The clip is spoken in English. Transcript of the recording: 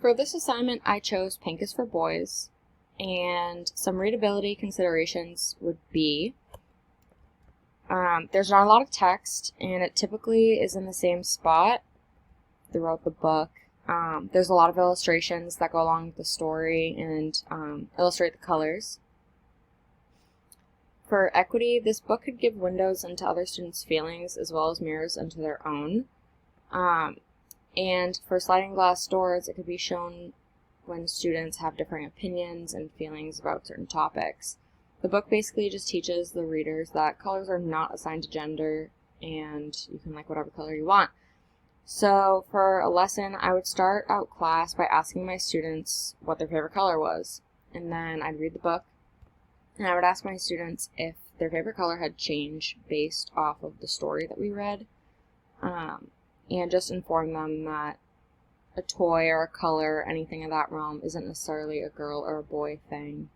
For this assignment, I chose Pink is for Boys, and some readability considerations would be there's not a lot of text, and it typically is in the same spot throughout the book. There's a lot of illustrations that go along with the story and illustrate the colors. For equity, this book could give windows into other students' feelings as well as mirrors into their own. And for sliding glass doors, it could be shown when students have differing opinions and feelings about certain topics. The book basically just teaches the readers that colors are not assigned to gender and you can like whatever color you want. So for a lesson, I would start out class by asking my students what their favorite color was. And then I'd read the book and I would ask my students if their favorite color had changed based off of the story that we read. And just inform them that a toy or a color or anything of that realm isn't necessarily a girl or a boy thing.